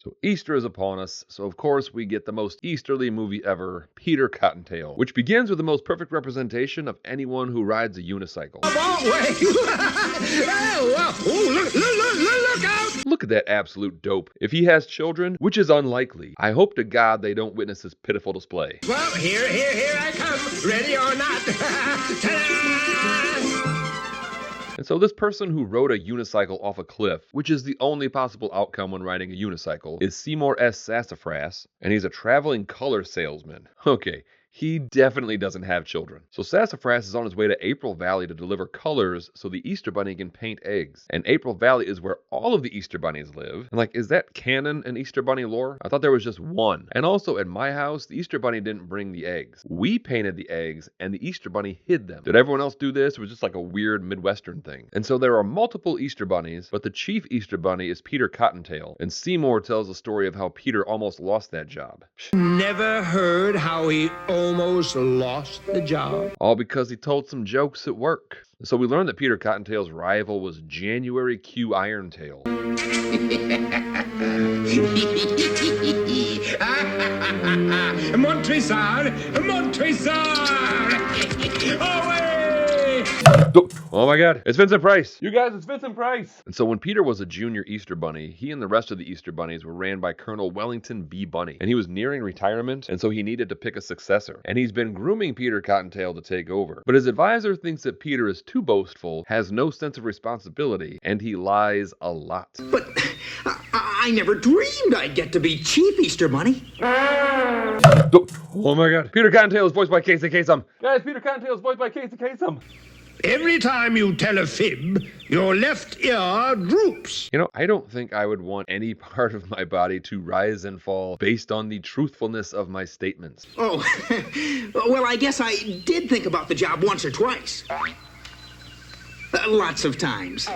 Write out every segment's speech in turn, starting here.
So Easter is upon us, so of course we get the most Easterly movie ever, Peter Cottontail, which begins with the most perfect representation of anyone who rides a unicycle. Look out! Look at that absolute dope. If he has children, which is unlikely, I hope to God they don't witness this pitiful display. Well, here I come, ready or not. Ta-da! And so this person who rode a unicycle off a cliff, which is the only possible outcome when riding a unicycle, is Seymour S. Sassafras, and he's a traveling color salesman. Okay, he definitely doesn't have children. So Sassafras is on his way to April Valley to deliver colors so the Easter Bunny can paint eggs. And April Valley is where all of the Easter Bunnies live. And is that canon in Easter Bunny lore? I thought there was just one. And also at my house, the Easter Bunny didn't bring the eggs. We painted the eggs and the Easter Bunny hid them. Did everyone else do this? It was just like a weird Midwestern thing. And so there are multiple Easter Bunnies, but the chief Easter Bunny is Peter Cottontail. And Seymour tells the story of how Peter almost lost that job. Never heard how he almost lost the job. All because he told some jokes at work. So we learned that Peter Cottontail's rival was January Q Irontail. Montresor! Away! Oh my God, it's Vincent Price. You guys, it's Vincent Price. And so when Peter was a junior Easter Bunny, he and the rest of the Easter Bunnies were ran by Colonel Wellington B. Bunny. And he was nearing retirement, and so he needed to pick a successor. And he's been grooming Peter Cottontail to take over. But his advisor thinks that Peter is too boastful, has no sense of responsibility, and he lies a lot. But I never dreamed I'd get to be Chief Easter Bunny. Oh my God. Peter Cottontail is voiced by Casey Kasem. Guys, Peter Cottontail is voiced by Casey Kasem. Every time you tell a fib, your left ear droops. You know, I don't think I would want any part of my body to rise and fall based on the truthfulness of my statements. Oh, well, I guess I did think about the job once or twice. Lots of times.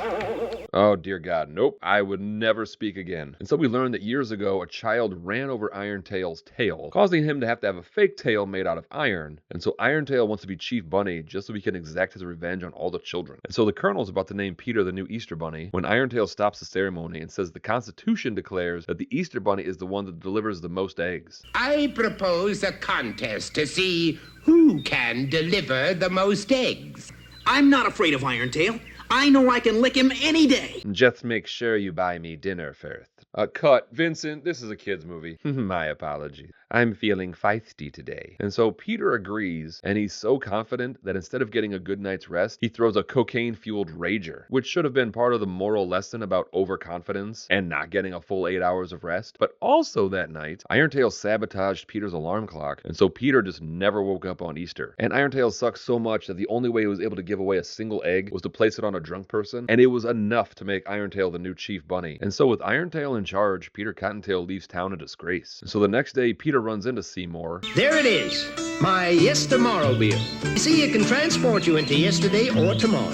Oh, dear God. Nope. I would never speak again. And so we learned that years ago, a child ran over Irontail's tail, causing him to have a fake tail made out of iron. And so Irontail wants to be Chief Bunny just so he can exact his revenge on all the children. And so the Colonel's about to name Peter the new Easter Bunny when Irontail stops the ceremony and says the Constitution declares that the Easter Bunny is the one that delivers the most eggs. I propose a contest to see who can deliver the most eggs. I'm not afraid of Irontail. I know I can lick him any day. Just make sure you buy me dinner first. Cut. Vincent, this is a kid's movie. My apologies. I'm feeling feisty today. And so Peter agrees, and he's so confident that instead of getting a good night's rest, he throws a cocaine-fueled rager, which should have been part of the moral lesson about overconfidence and not getting a full 8 hours of rest. But also that night, Irontail sabotaged Peter's alarm clock, and so Peter just never woke up on Easter. And Irontail sucks so much that the only way he was able to give away a single egg was to place it on a drunk person, and it was enough to make Irontail the new Chief Bunny. And so with Irontail in charge, Peter Cottontail leaves town in disgrace. And so the next day, Peter runs into Seymour. There it is, my yestermorrowmobile. See, it can transport you into yesterday or tomorrow.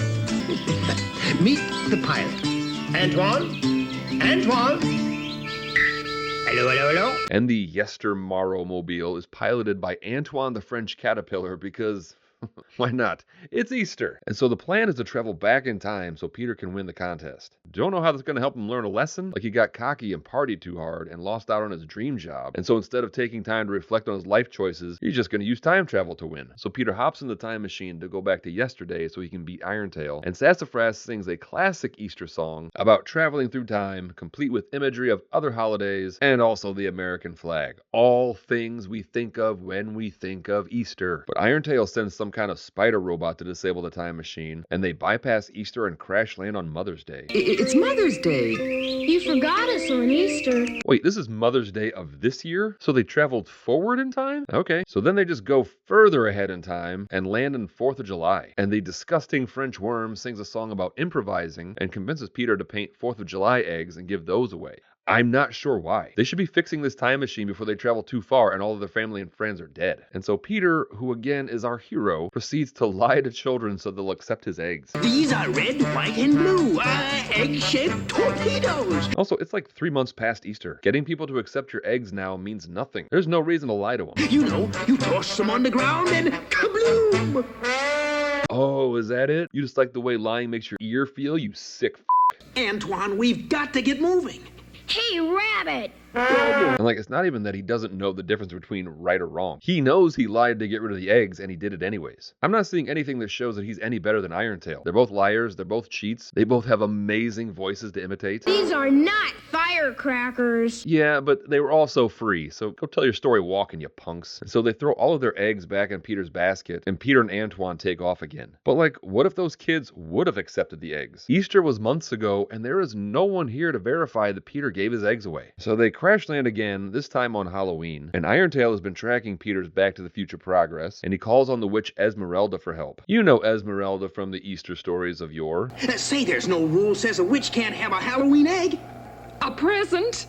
Meet the pilot. Antoine? Hello? And the yestermorrow-mobile is piloted by Antoine the French Caterpillar because... why not? It's Easter. And so the plan is to travel back in time so Peter can win the contest. Don't know how that's going to help him learn a lesson. He got cocky and partied too hard and lost out on his dream job. And so instead of taking time to reflect on his life choices, he's just going to use time travel to win. So Peter hops in the time machine to go back to yesterday so he can beat Irontail. And Sassafras sings a classic Easter song about traveling through time, complete with imagery of other holidays and also the American flag. All things we think of when we think of Easter. But Irontail sends some kind of spider robot to disable the time machine, and they bypass Easter and crash land on Mother's Day. It's Mother's Day. You forgot us on Easter. Wait, this is Mother's Day of this year? So they traveled forward in time? Okay. So then they just go further ahead in time and land on 4th of July. And the disgusting French worm sings a song about improvising and convinces Peter to paint 4th of July eggs and give those away. I'm not sure why. They should be fixing this time machine before they travel too far and all of their family and friends are dead. And so Peter, who again is our hero, proceeds to lie to children so they'll accept his eggs. These are red, white, and blue. Egg-shaped torpedoes. Also, it's like 3 months past Easter. Getting people to accept your eggs now means nothing. There's no reason to lie to them. You know, you toss them on the ground and kabloom! Oh, is that it? You just like the way lying makes your ear feel, you sick f***? Antoine, we've got to get moving. Hey, Rabbit! And like, it's not even that he doesn't know the difference between right or wrong. He knows he lied to get rid of the eggs, and he did it anyways. I'm not seeing anything that shows that he's any better than Irontail. They're both liars, they're both cheats, they both have amazing voices to imitate. These are not firecrackers. Yeah, but they were also free, so go tell your story walking, you punks. And so they throw all of their eggs back in Peter's basket, and Peter and Antoine take off again. But like, what if those kids would have accepted the eggs? Easter was months ago, and there is no one here to verify that Peter gave his eggs away. So they crash land again, this time on Halloween, and Irontail has been tracking Peter's Back to the Future progress, and he calls on the witch Esmeralda for help. You know Esmeralda from the Easter stories of yore. Say there's no rule says a witch can't have a Halloween egg. A present?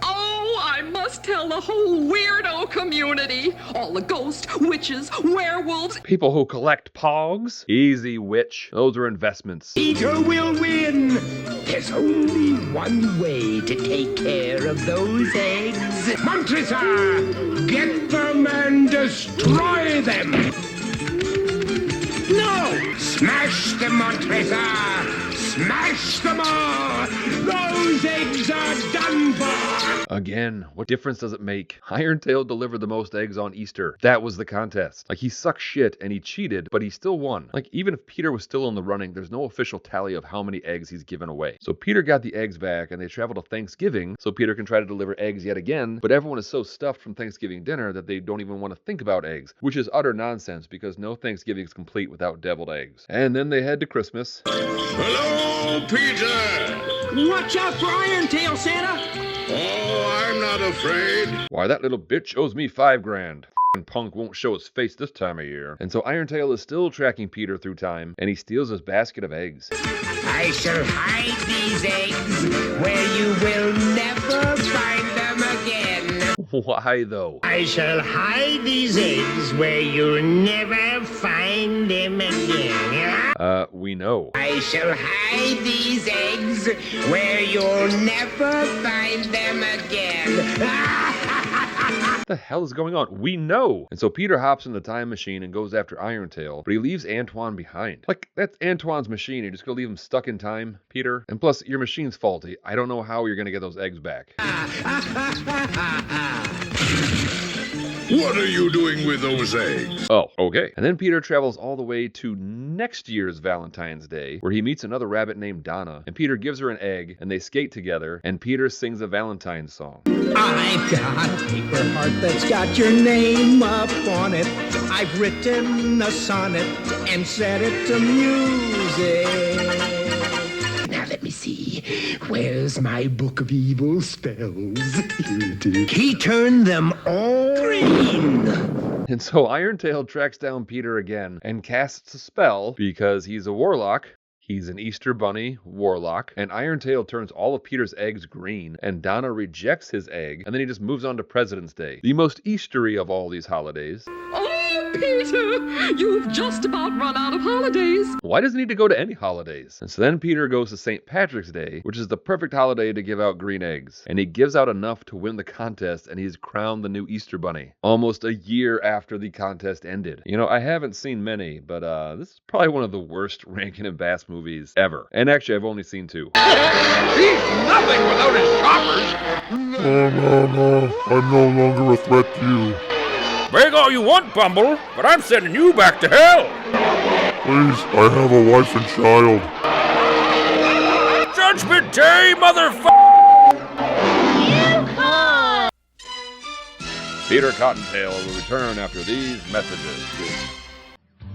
Oh, I must tell the whole weirdo community. All the ghosts, witches, werewolves. People who collect pogs? Easy, witch. Those are investments. Peter will win. There's only one way to take care of those eggs. Montresor, get them and destroy them. No! Smash them, Montresor! Smash them all! Those eggs are done for! Again, what difference does it make? Irontail delivered the most eggs on Easter. That was the contest. Like, he sucked shit and he cheated, but he still won. Like, even if Peter was still in the running, there's no official tally of how many eggs he's given away. So Peter got the eggs back and they travel to Thanksgiving so Peter can try to deliver eggs yet again, but everyone is so stuffed from Thanksgiving dinner that they don't even want to think about eggs, which is utter nonsense because no Thanksgiving is complete without deviled eggs. And then they head to Christmas. Hello, Peter! Watch out for Irontail, Santa. Oh, I'm not afraid. Why, that little bitch owes me $5,000. F***ing punk won't show his face this time of year. And so Irontail is still tracking Peter through time, and he steals his basket of eggs. I shall hide these eggs where you will never find them again. Why, though? I shall hide these eggs where you'll never find them again. We know. I shall hide these eggs where you'll never find them again. What the hell is going on? We know! And so Peter hops in the time machine and goes after Irontail, but he leaves Antoine behind. Like, that's Antoine's machine. You're just gonna leave him stuck in time, Peter? And plus, your machine's faulty. I don't know how you're gonna get those eggs back. What are you doing with those eggs? Oh, okay. And then Peter travels all the way to next year's Valentine's Day, where he meets another rabbit named Donna, and Peter gives her an egg, and they skate together, and Peter sings a Valentine's song. I've got a paper heart that's got your name up on it. I've written a sonnet and set it to music. Now let me see. Where's my book of evil spells? Here it is. He turned them all green. And so Irontail tracks down Peter again and casts a spell because he's a warlock. He's an Easter Bunny warlock, and Irontail turns all of Peter's eggs green, and Donna rejects his egg, and then he just moves on to President's Day, the most Eastery of all these holidays. Oh, Peter, you've just about run out of holidays. Why does he need to go to any holidays? And so then Peter goes to St. Patrick's Day, which is the perfect holiday to give out green eggs, and he gives out enough to win the contest, and he's crowned the new Easter Bunny, almost a year after the contest ended. You know, I haven't seen many, but this is probably one of the worst Rankin and Bass movies ever. And actually, I've only seen 2. He's nothing without his choppers. No, I'm no longer a threat to you. Beg all you want, Bumble, but I'm sending you back to hell. Please, I have a wife and child. Judgment Day, Peter Cottontail will return after these messages.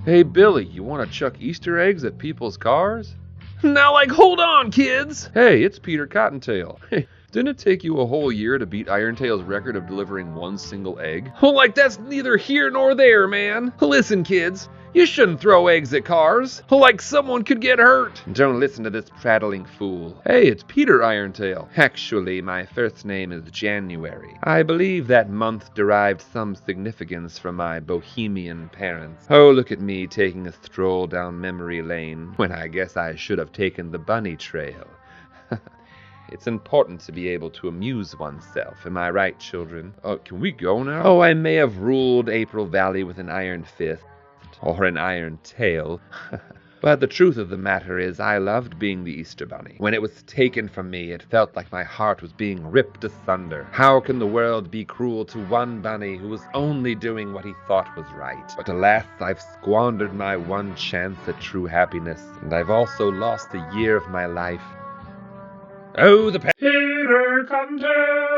Hey, Billy, you want to chuck Easter eggs at people's cars? Now, like, hold on, kids! Hey, it's Peter Cottontail. Hey, didn't it take you a whole year to beat Irontail's record of delivering one single egg? Oh, like, that's neither here nor there, man. Listen, kids, you shouldn't throw eggs at cars. Like, someone could get hurt. Don't listen to this prattling fool. Hey, it's Peter Irontail. Actually, my first name is January. I believe that month derived some significance from my bohemian parents. Oh, look at me taking a stroll down memory lane, when I guess I should have taken the bunny trail. It's important to be able to amuse oneself, am I right, children? Oh, can we go now? Oh, I may have ruled April Valley with an iron fist, or an iron tail, But the truth of the matter is I loved being the Easter Bunny. When it was taken from me, it felt like my heart was being ripped asunder. How can the world be cruel to one bunny who was only doing what he thought was right? But alas, I've squandered my one chance at true happiness, and I've also lost a year of my life. Oh, the Peter Cottontail!